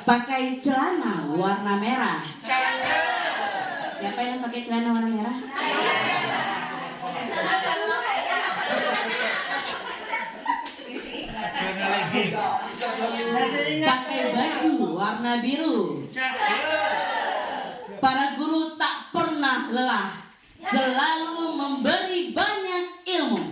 Pakai celana warna merah. Siapa yang pakai celana warna merah? Pakai baju warna biru. Para guru tak pernah lelah, selalu memberi banyak ilmu.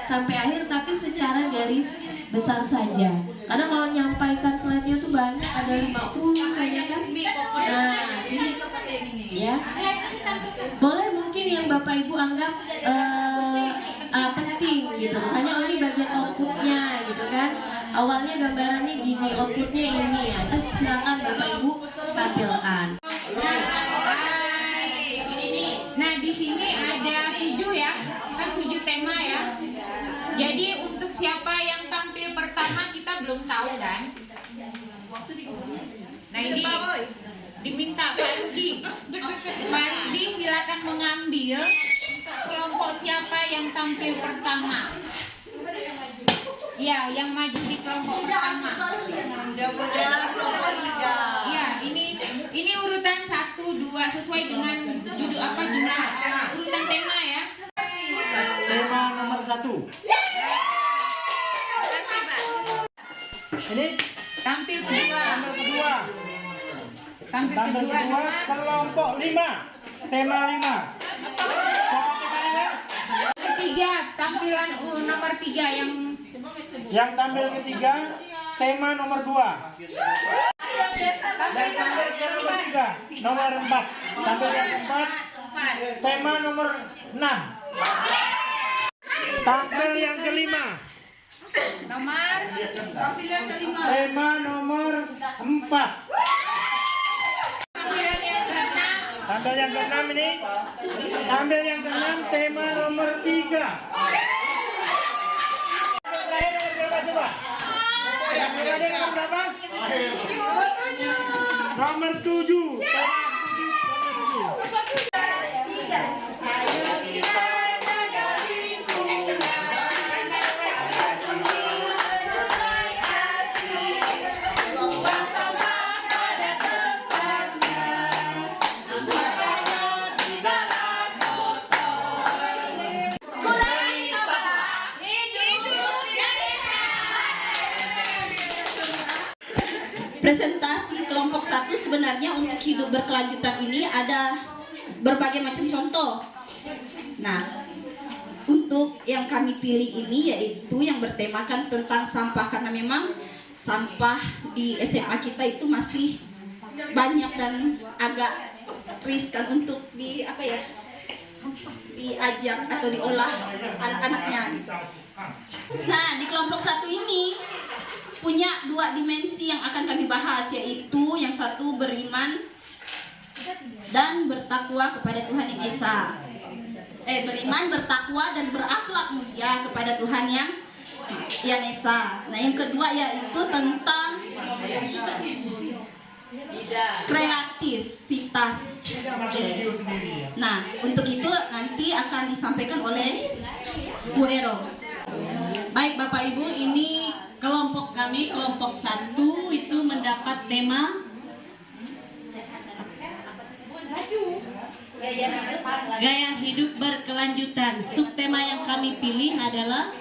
Sampai akhir, tapi secara garis besar saja. Karena kalau nyampaikan slide-nya tuh banyak, ada 50 kayaknya kan. Nah, jadi ya. Boleh mungkin yang Bapak Ibu anggap penting gitu. Misalnya oh ini bagian outputnya gitu kan. Awalnya gambarannya gini, outputnya ini ya. Silakan Bapak Ibu tampilkan. Nah, di sini ada 7 ya. Kan 7 tema ya. Jadi untuk siapa yang tampil pertama kita belum tahu kan? Nah ini diminta Panji. Panji silakan mengambil untuk kelompok siapa yang tampil pertama. Ya, yang maju di kelompok pertama. Ya, ini urutan 1, 2 sesuai dengan judul apa jumlah urutan tema ya. Tema nomor 1. Ini tampil kedua. Tampil kedua kelompok 5. Tema 5. Siapa temanya? Ketiga, tampilan nomor 3 yang tampil ketiga, tema nomor 2. Dan tampil yang nomor 3, nomor 4. Tampil yang keempat, tema nomor 6. Tampil yang kelima. Nomor Tema nomor 4. Tampil yang ke-6 ini. Tampil yang ke-6 tema nomor 3. Terakhir nomor berapa coba? Yang terakhir nomor berapa? Nomor 7. Presentasi kelompok 1 sebenarnya untuk hidup berkelanjutan ini ada berbagai macam contoh. Nah, untuk yang kami pilih ini yaitu yang bertemakan tentang sampah, karena memang sampah di SMA kita itu masih banyak dan agak riskan untuk diajak atau diolah anak-anaknya. Nah, di kelompok 1 ini punya 2 dimensi yang akan kami bahas, yaitu yang satu beriman dan bertakwa kepada Tuhan Yang Esa. Beriman, bertakwa dan berakhlak mulia kepada Tuhan Yang Esa. Nah, yang kedua yaitu tentang kreativitas. Nah, untuk itu nanti akan disampaikan oleh Bu Ero. Baik Bapak Ibu, ini kelompok kami, kelompok 1 itu mendapat tema Gaya Hidup Berkelanjutan. Subtema yang kami pilih adalah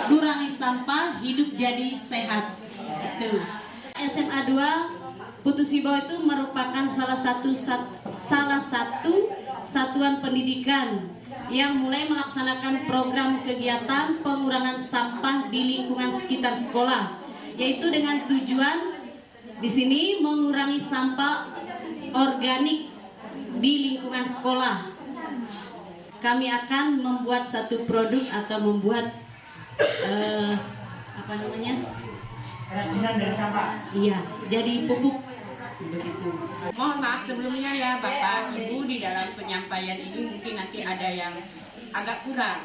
kurangi sampah, hidup jadi sehat. Itu. SMA 2 Putu Sibau itu merupakan salah satu satuan pendidikan yang mulai melaksanakan program kegiatan pengurangan sampah di lingkungan sekitar sekolah, yaitu dengan tujuan di sini mengurangi sampah organik di lingkungan sekolah. Kami akan membuat satu produk atau membuat kerajinan dari sampah. Iya, jadi pupuk. Begitu. Mohon maaf sebelumnya ya Bapak Ibu, di dalam penyampaian ini mungkin nanti ada yang agak kurang.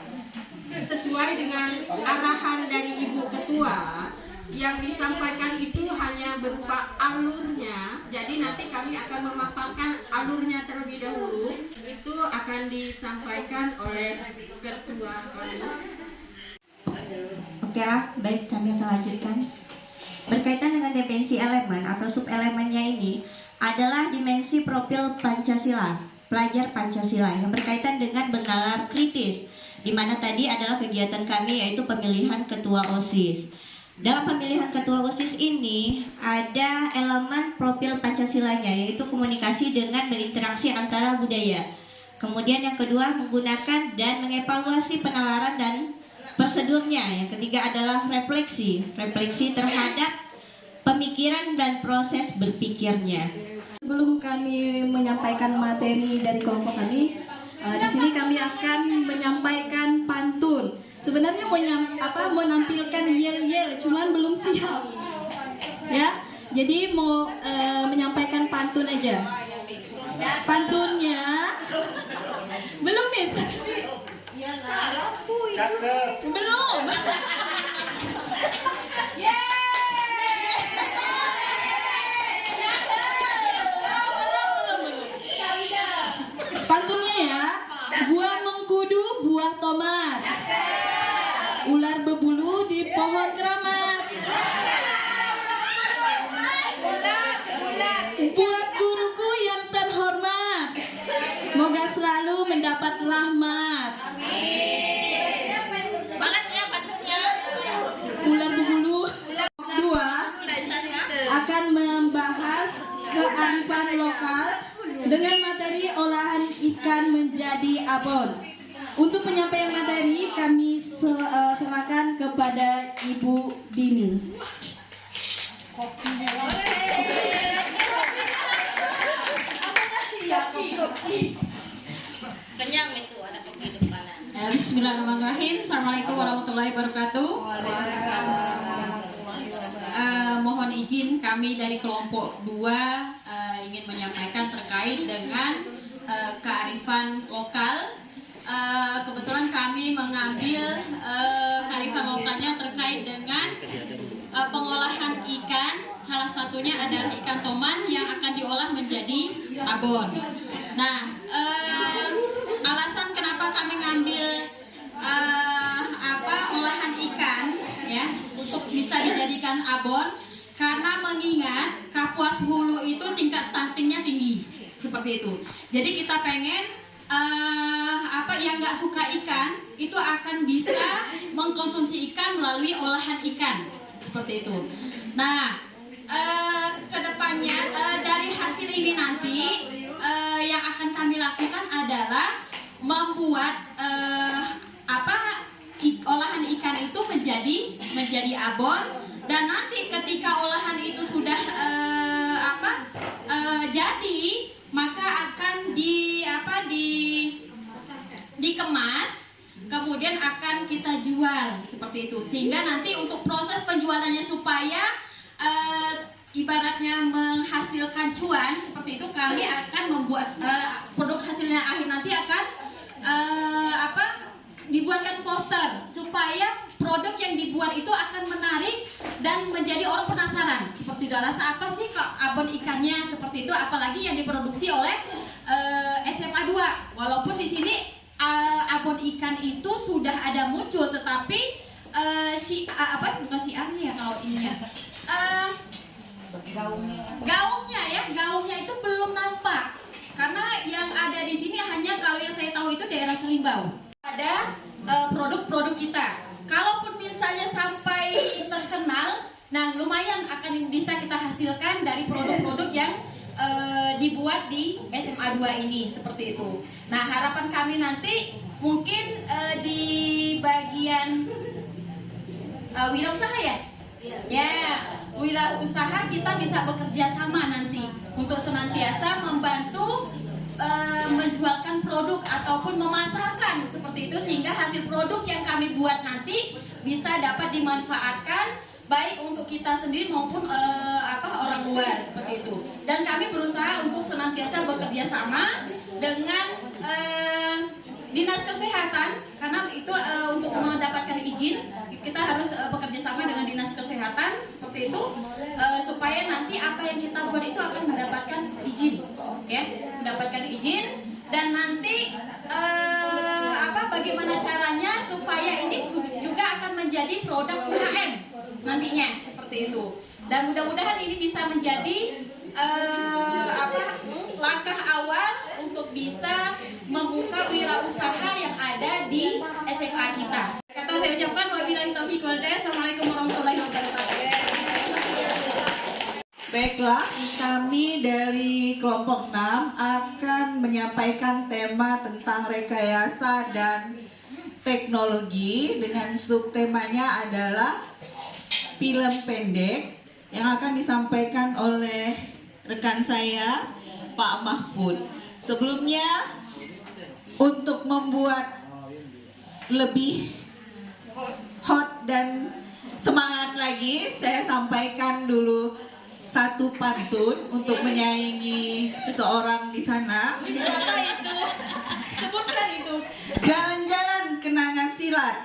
Sesuai dengan arahan dari Ibu Ketua, yang disampaikan itu hanya berupa alurnya. Jadi nanti kami akan memaparkan alurnya terlebih dahulu. Itu akan disampaikan oleh Ketua kami. Oke lah, baik, kami akan lanjutkan. Berkaitan dengan dimensi elemen atau subelemennya ini adalah dimensi profil Pancasila, pelajar Pancasila yang berkaitan dengan bernalar kritis, di mana tadi adalah kegiatan kami yaitu pemilihan ketua OSIS. Dalam pemilihan ketua OSIS ini ada elemen profil Pancasilanya, yaitu komunikasi dengan berinteraksi antara budaya. Kemudian yang kedua menggunakan dan mengevaluasi penalaran dan prosedurnya. Yang ketiga adalah refleksi terhadap pemikiran dan proses berpikirnya. Sebelum kami menyampaikan materi dari kelompok kami, di sini kami akan menyampaikan pantun. Sebenarnya mau nampilkan yel-yel, cuman belum siap. Ya, jadi mau menyampaikan pantun aja. Pantunnya belum nih. Belum. Pantunnya ya, buah mengkudu, buah tomat, ular berbulu di pohon keramat. Buat guruku yang terhormat, semoga selalu mendapat rahmat. Ular berbulu 2 akan membahas kearifan lokal dengan materi olahan ikan menjadi abon. Untuk penyampaian materi kami serahkan kepada Ibu Dini. Kenyang itu ada kehidupanan. Bismillahirrahmanirrahim. Assalamualaikum warahmatullahi wabarakatuh. Mohon izin kami dari kelompok 2 ingin menyampaikan terkait dengan kearifan lokal. Kebetulan kami mengambil kearifan lokalnya terkait dengan pengolahan ikan. Salah satunya adalah ikan toman yang akan diolah menjadi abon. Nah, alasan kenapa kami ngambil olahan ikan ya untuk bisa dijadikan abon, karena mengingat Kapuas Hulu itu tingkat stuntingnya tinggi seperti itu. Jadi kita pengen yang nggak suka ikan itu akan bisa mengkonsumsi ikan melalui olahan ikan seperti itu. Nah, kedepannya dari hasil ini nanti yang akan kami lakukan adalah membuat olahan ikan itu menjadi abon, dan nanti ketika olahan itu sudah jadi, maka akan dikemas, kemudian akan kita jual seperti itu. Sehingga nanti untuk proses penjualannya supaya ibaratnya menghasilkan cuan seperti itu, kami akan membuat produk hasilnya akhir nanti akan dibuatkan poster supaya produk yang dibuat itu akan menarik dan menjadi orang penasaran seperti itu. Rasa apa sih kok abon ikannya seperti itu, apalagi yang diproduksi oleh SMA 2. Walaupun di sini abon ikan itu sudah ada muncul, tetapi bukan siarnya ya kalau ininya. Gaungnya itu belum nampak, karena yang ada di sini hanya kalau yang saya tahu itu daerah Selimbau. Ada produk-produk kita. Kalaupun misalnya sampai terkenal, nah lumayan akan bisa kita hasilkan dari produk-produk yang dibuat di SMA 2 ini seperti itu. Nah, harapan kami nanti mungkin di bagian wirausaha ya. Ya, wirausaha kita bisa bekerja sama nanti untuk senantiasa membantu menjualkan produk ataupun memasarkan seperti itu, sehingga hasil produk yang kami buat nanti bisa dapat dimanfaatkan baik untuk kita sendiri maupun orang luar seperti itu. Dan kami berusaha untuk senantiasa bekerja sama dengan Dinas Kesehatan, karena itu untuk mendapatkan izin kita harus bekerja sama dengan Dinas Kesehatan seperti itu, supaya nanti apa yang kita buat itu akan mendapatkan izin, ya, mendapatkan izin. Dan nanti bagaimana caranya supaya ini juga akan menjadi produk UKM nantinya seperti itu. Dan mudah-mudahan ini bisa menjadi langkah awal untuk bisa membuka wirausaha yang ada di SMA kita. Kata saya ucapkan wabillahi taufiq wal hidayah. Assalamualaikum warahmatullahi wabarakatuh. Baiklah, kami dari kelompok 6 akan menyampaikan tema tentang rekayasa dan teknologi dengan subtemanya adalah film pendek yang akan disampaikan oleh rekan saya, Pak Mahfud. Sebelumnya, untuk membuat lebih hot dan semangat lagi, saya sampaikan dulu satu pantun untuk menyaingi seseorang di sana. Siapa itu? Sebutkan itu. Jalan-jalan kenanga silat,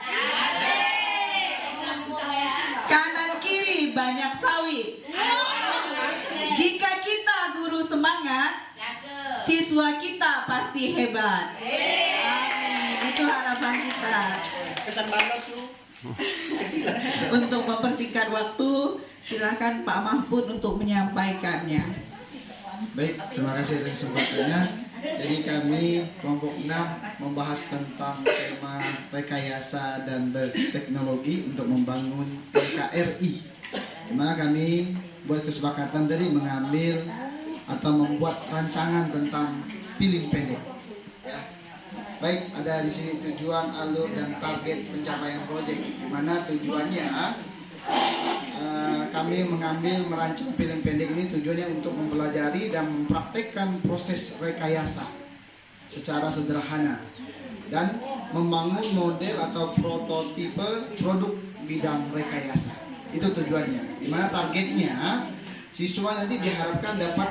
kanan kiri banyak sawit. Jika kita guru semangat, siswa kita pasti hebat. Amin. Itu harapan kita. Pesan banget tuh. Untuk mempersingkat waktu, silakan Pak Mahfud untuk menyampaikannya. Baik, terima kasih atas kesempatannya. Jadi kami kelompok 6 membahas tentang tema rekayasa dan berteknologi untuk membangun NKRI. Dimana kami buat kesepakatan tadi mengambil atau membuat rancangan tentang film pendek. Ya. Baik, ada di sini tujuan, alur, dan target pencapaian proyek. Di mana tujuannya kami merancang film pendek ini tujuannya untuk mempelajari dan mempraktekkan proses rekayasa secara sederhana dan membangun model atau prototipe produk bidang rekayasa. Itu tujuannya. Di mana targetnya siswa nanti diharapkan dapat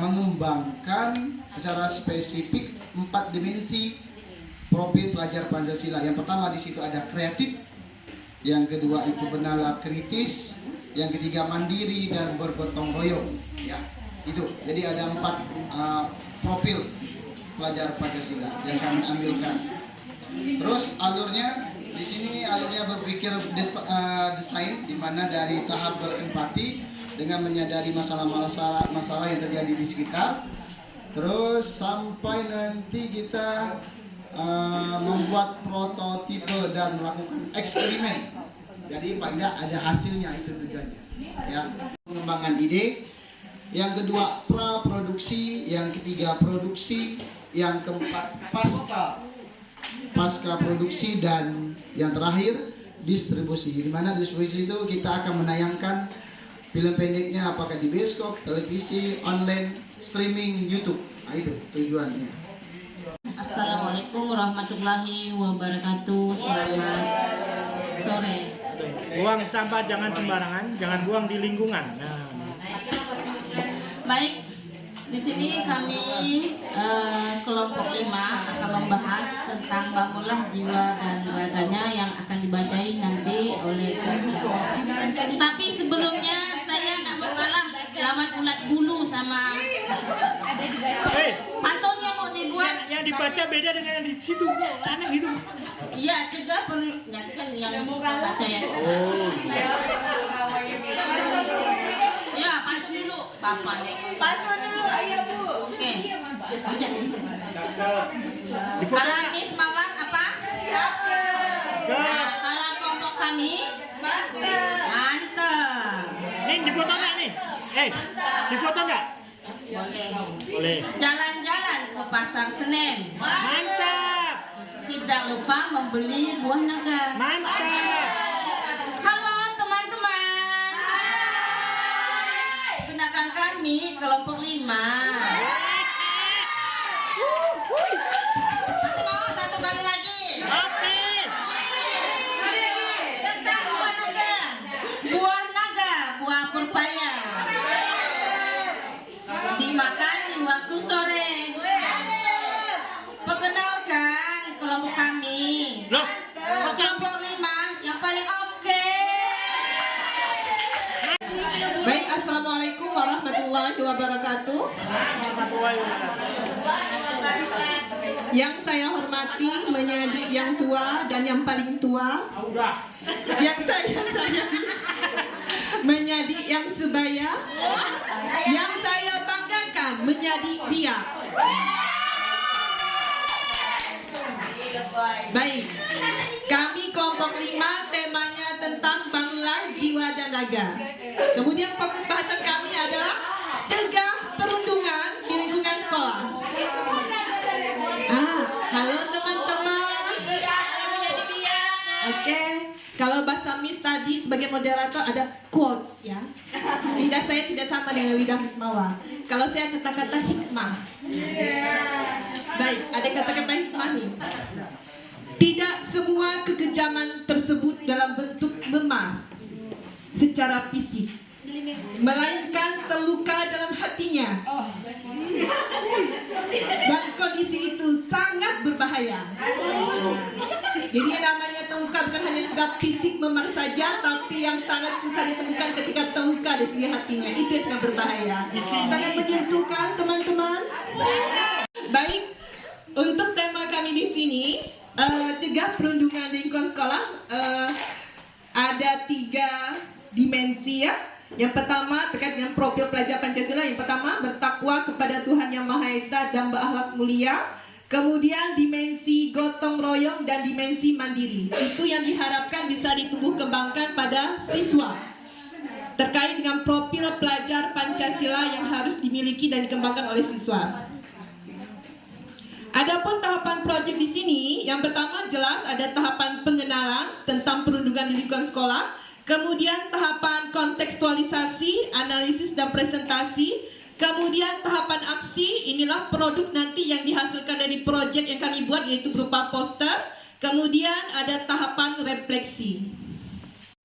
mengembangkan secara spesifik 4 dimensi profil pelajar Pancasila. Yang pertama di situ ada kreatif, yang kedua itu bernalar kritis, yang ketiga mandiri dan bergotong royong. Ya, itu. Jadi ada 4 profil pelajar Pancasila yang kami ambilkan. Terus alurnya di sini berpikir desain, di mana dari tahap berempati dengan menyadari masalah yang terjadi di sekitar, terus sampai nanti kita membuat prototipe dan melakukan eksperimen. Jadi paling tidak ada hasilnya, itu tujuannya. Ya, pengembangan ide. Yang kedua praproduksi, yang ketiga produksi, yang keempat pasca produksi, dan yang terakhir distribusi. Di mana distribusi itu kita akan menayangkan film pendeknya apakah di bioskop, televisi, online, streaming, YouTube. Nah, itu tujuannya. Assalamualaikum warahmatullahi wabarakatuh. Selamat sore. Buang sampah jangan sembarangan, jangan buang di lingkungan. Nah. Baik, di sini kami kelompok 5 akan membahas tentang bangunlah jiwa dan raganya yang akan dibacain nanti oleh Tapi sebelumnya saya nak mengalah lawan ulat bulu sama pantolnya mau dibuat. Yang dibaca beda dengan yang di situ. Aneh gitu. Iya, cegah perlu nanti kan yang baca ya. Oh. Ya, pantun dulu, Bapak nih. Pantun dulu, ayo Bu. Oke. Kalau Miss Mawar apa? Nah, kalau kelompok kami mantap. Nih dipoto nggak nih? Dipoto nggak? Boleh. Jalan-jalan ke pasar Senen. Mantap. Tidak lupa membeli buah naga. Mantap. Halo teman-teman. Gunakan kami kelompok 5. Satu kali lagi. Oke. Tentang buah naga. Buah naga, buah pepaya. Dimakan di waktu sore. Perkenalkan kelompok kami. Loh. Kelompok 5 yang paling oke. Baik, assalamualaikum warahmatullahi wabarakatuh. Yang saya hormati menjadi yang tua dan yang paling tua. Yang saya sayangi menjadi yang sebaya. Yang saya banggakan menjadi dia. Baik, kami kelompok 5 temanya tentang bangunlah jiwa dan raga. Kemudian fokus bahasan kami adalah cegah perundungan di lingkungan sekolah. Halo teman-teman. Oke, kalau bahasa Miss tadi sebagai moderator ada quotes ya. Lidah saya tidak sama dengan lidah Miss Mawar. Kalau saya kata-kata hikmah. Baik, ada kata-kata hikmah nih. Tidak semua kekejaman tersebut dalam bentuk memar secara fisik, melainkan terluka dalam hatinya. Dan kondisi itu sangat berbahaya. Jadi yang namanya terluka bukan hanya sebab fisik memar saja, tapi yang sangat susah disembuhkan ketika terluka di segi hatinya. Itu yang sangat berbahaya. Sangat menyentuhkan teman-teman. Baik, untuk tema kami di sini, cegah perundungan di lingkungan sekolah, ada 3 dimensi ya. Yang pertama terkait dengan profil pelajar Pancasila. Yang pertama bertakwa kepada Tuhan Yang Maha Esa dan berakhlak mulia. Kemudian dimensi gotong royong dan dimensi mandiri. Itu yang diharapkan bisa ditumbuh kembangkan pada siswa terkait dengan profil pelajar Pancasila yang harus dimiliki dan dikembangkan oleh siswa. Adapun tahapan proyek di sini, yang pertama jelas ada tahapan pengenalan tentang perundungan di lingkungan sekolah, kemudian tahapan kontekstualisasi, analisis dan presentasi, Kemudian tahapan aksi, inilah produk nanti yang dihasilkan dari proyek yang kami buat, yaitu berupa poster. Kemudian ada tahapan refleksi.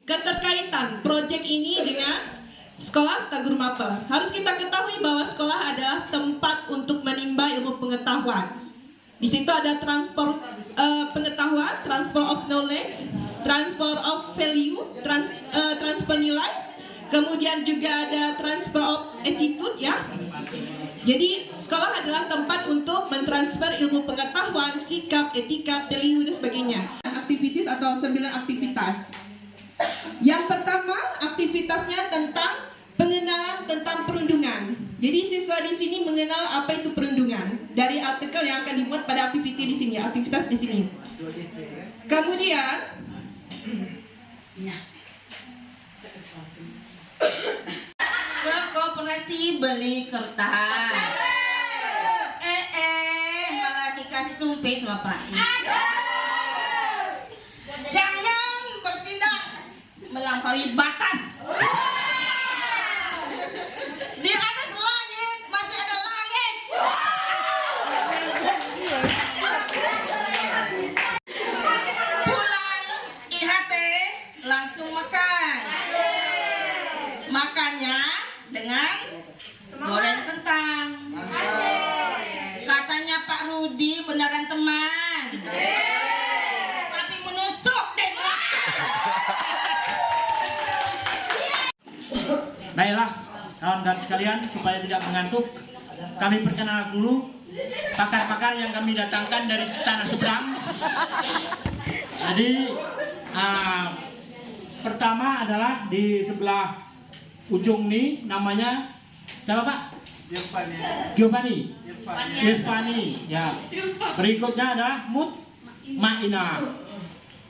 Keterkaitan proyek ini dengan Sekolah Astaguru Mapel. Harus kita ketahui bahwa sekolah adalah tempat untuk menimba ilmu pengetahuan. Di situ ada transfer pengetahuan, transfer of knowledge, transfer of value, transfer nilai, kemudian juga ada transfer of attitude ya. Jadi sekolah adalah tempat untuk mentransfer ilmu pengetahuan, sikap, etika, value dan sebagainya. Aktivitas atau 9 aktivitas. Yang pertama aktivitasnya tentang pengenalan tentang perundungan. Jadi siswa di sini mengenal apa itu perundungan dari artikel yang akan dibuat pada aktivitas di sini, aktivitas di sini. Kemudian Ke koperasi beli kertas. Malah dikasih sumpit sama Pak. Jangan bertindak melampaui batas. Di atas langit masih ada langit. Pulang IHT langsung makan. Makannya dengan goreng kentang. Katanya Pak Rudi beneran teman. Tapi menusuk deh. Baiklah, kawan-kawan sekalian, supaya tidak mengantuk, kami perkenalkan dulu pakar-pakar yang kami datangkan dari tanah seberang. Jadi, pertama adalah di sebelah ujung nih, namanya siapa Pak? Giovanni. Ya. Berikutnya adalah Ma'ina.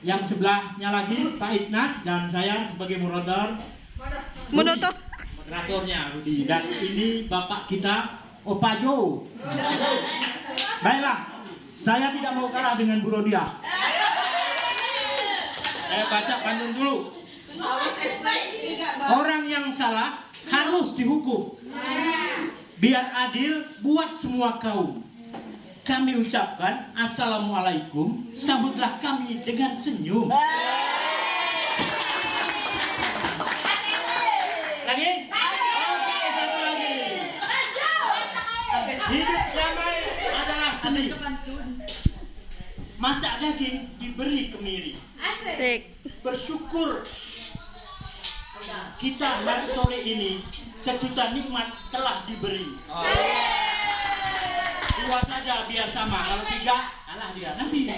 Yang sebelahnya lagi Pak Ignas dan saya sebagai moderatornya Rudi, dan ini bapak kita Opajo. Baiklah, saya tidak mau kalah dengan Bu Rodia. Saya baca pantun dulu. Orang yang salah harus dihukum. Biar adil buat semua kaum. Kami ucapkan Assalamualaikum, sambutlah kami dengan senyum. Lagi? Oke, satu lagi. Hidup damai adalah seni. Masak daging diberi kemiri. Asik. Bersyukur kita hari sore ini sejuta nikmat telah diberi. Dua saja biar sama, kalau tiga kalah dia nanti.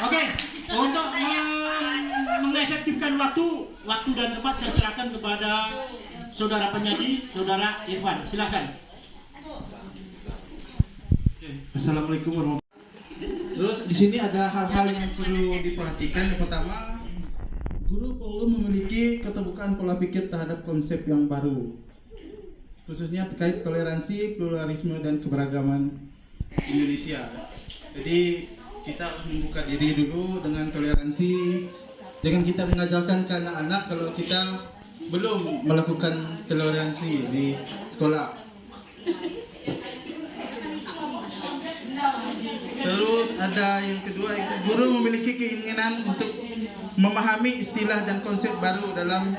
Oke, untuk mengefektifkan waktu dan tempat saya serahkan kepada saudara penyaji, saudara Irfan. Silakan. Assalamualaikum warahmatullahi wabarakatuh. Terus di sini ada hal-hal yang perlu diperhatikan. Yang pertama, guru perlu memiliki keterbukaan pola pikir terhadap konsep yang baru, khususnya terkait toleransi, pluralisme dan keberagaman Indonesia. Jadi kita harus membuka diri dulu dengan toleransi. Jangan kita mengajarkan ke anak-anak kalau kita belum melakukan toleransi di sekolah. Terus ada yang kedua, itu guru memiliki keinginan untuk memahami istilah dan konsep baru dalam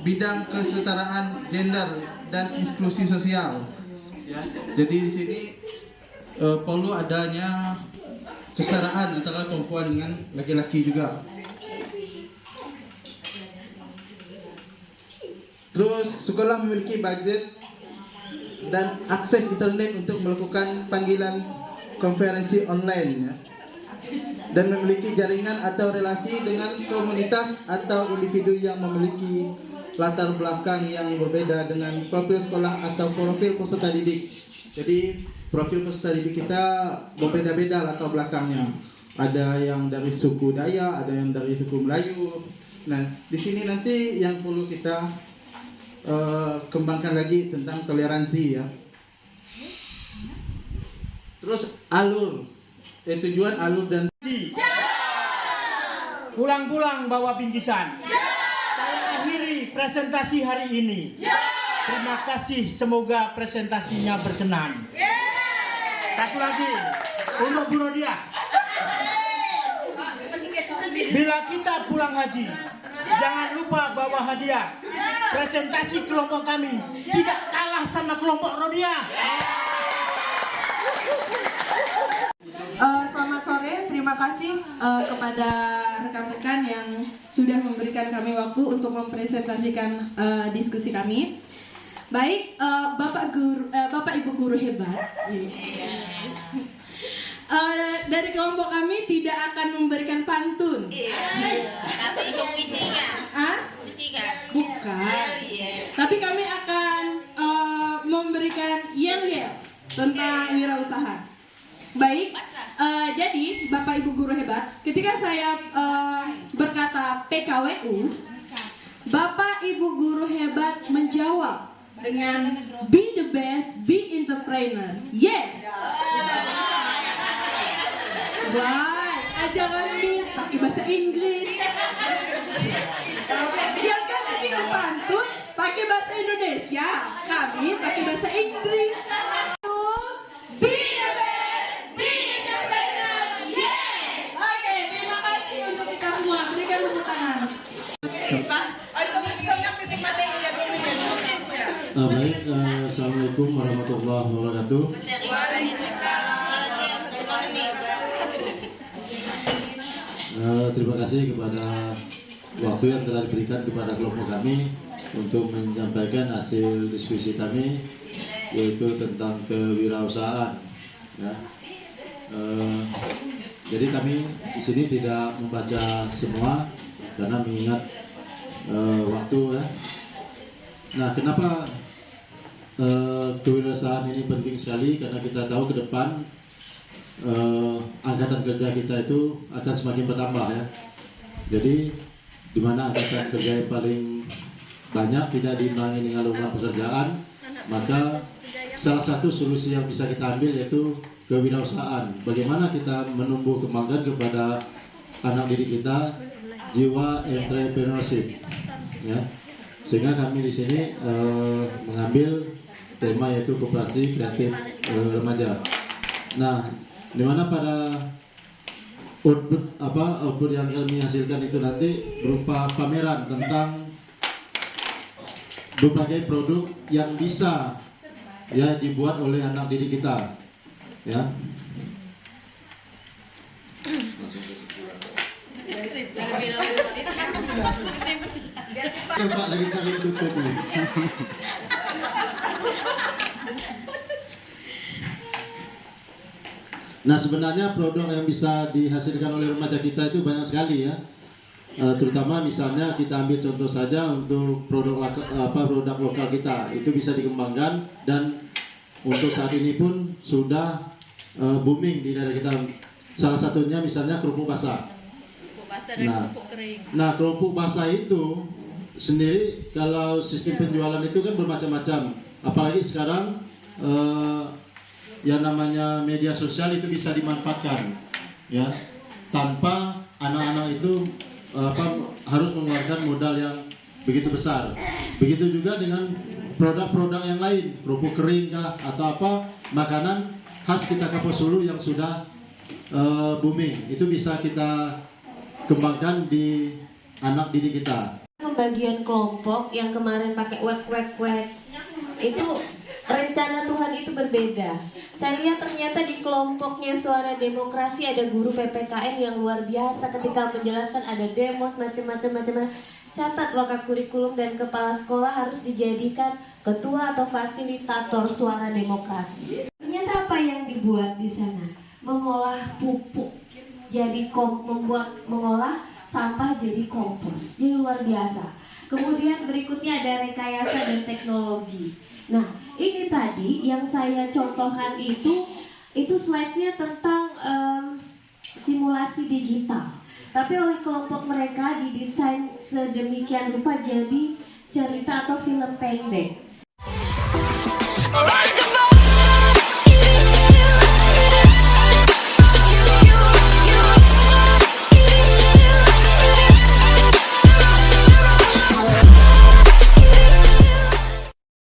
bidang kesetaraan gender dan inklusi sosial. Ya, jadi di sini perlu adanya kesetaraan antara perempuan dengan laki-laki juga. Terus sekolah memiliki budget dan akses internet untuk melakukan panggilan konferensi online ya, dan memiliki jaringan atau relasi dengan komunitas atau individu yang memiliki latar belakang yang berbeda dengan profil sekolah atau profil peserta didik. Jadi profil peserta didik kita berbeda-beda latar belakangnya. Ada yang dari suku Dayak, ada yang dari suku Melayu. Nah, di sini nanti yang perlu kita kembangkan lagi tentang toleransi ya. Terus alur, tujuan, alur dan pulang-pulang bawa bingkisan. Saya akhiri presentasi hari ini. Terima kasih, semoga presentasinya berkenan. Satu lagi untuk Bu Rodia. Bila kita pulang haji, jangan lupa bawa hadiah. Presentasi kelompok kami tidak kalah sama kelompok Rodia. Selamat sore, terima kasih kepada rekan-rekan yang sudah memberikan kami waktu untuk mempresentasikan diskusi kami. Baik, Bapak Ibu guru hebat. Dari kelompok kami tidak akan memberikan pantun. Tapi itu puisinya. Puisinya. Bukan. Tapi kami akan memberikan yel-yel tentang wirausaha. Baik, jadi Bapak Ibu guru hebat, ketika saya berkata PKWU, Bapak Ibu guru hebat menjawab dengan be the best, be entrepreneur. Yes. Right, ajaran bis pakai bahasa Inggris. Biarkan nanti pantun pakai bahasa Indonesia, kami pakai bahasa Inggris. Be the best, be entrepreneur. Yes. Oke, terima kasih untuk kita semua. Berikan tepuk tangan. Baik, Assalamualaikum warahmatullahi wabarakatuh. Terima kasih kepada waktu yang telah diberikan kepada kelompok kami untuk menyampaikan hasil diskusi kami, yaitu tentang kewirausahaan. Ya. Jadi kami di sini tidak membaca semua karena mengingat waktu. Ya. Nah, kenapa kewirausahaan ini penting sekali? Karena kita tahu ke depan angkatan kerja kita itu akan semakin bertambah, ya. Jadi di mana angkatan kerja yang paling banyak tidak diimbangi dengan lowongan pekerjaan, maka salah satu solusi yang bisa kita ambil yaitu kewirausahaan. Bagaimana kita menumbuh kembangkan kepada anak didik kita jiwa entrepreneurship, ya. Sehingga kami di sini mengambil tema yaitu koperasi kreatif remaja. Nah, di mana pada output yang kami hasilkan itu nanti berupa pameran tentang berbagai produk yang bisa ya dibuat oleh anak didik kita, ya. Coba lagi kali tutup nih. Nah, sebenarnya produk yang bisa dihasilkan oleh remaja kita itu banyak sekali, ya. Terutama misalnya kita ambil contoh saja untuk produk lokal kita itu bisa dikembangkan, dan untuk saat ini pun sudah booming di daerah kita. Salah satunya misalnya kerupuk basah. Nah, kerupuk basah itu sendiri kalau sistem penjualan itu kan bermacam-macam, apalagi sekarang yang namanya media sosial itu bisa dimanfaatkan, ya, tanpa anak-anak itu harus mengeluarkan modal yang begitu besar. Begitu juga dengan produk-produk yang lain, kerupuk kering kah, atau apa makanan khas kita Kapuas Hulu yang sudah booming, itu bisa kita kembangkan di anak didik kita. Pembagian kelompok yang kemarin pakai wek itu rencana Tuhan itu berbeda. Saya lihat ternyata di kelompoknya Suara Demokrasi ada guru PPKN yang luar biasa ketika menjelaskan ada demos macam-macam. Catat wakak kurikulum dan kepala sekolah harus dijadikan ketua atau fasilitator Suara Demokrasi. Ternyata apa yang dibuat di sana? Mengolah pupuk jadi mengolah sampah jadi kompos. Jadi luar biasa. Kemudian berikutnya ada rekayasa dan teknologi. Nah, ini tadi yang saya contohkan itu slide-nya tentang simulasi digital. Tapi oleh kelompok mereka didesain sedemikian rupa jadi cerita atau film pendek.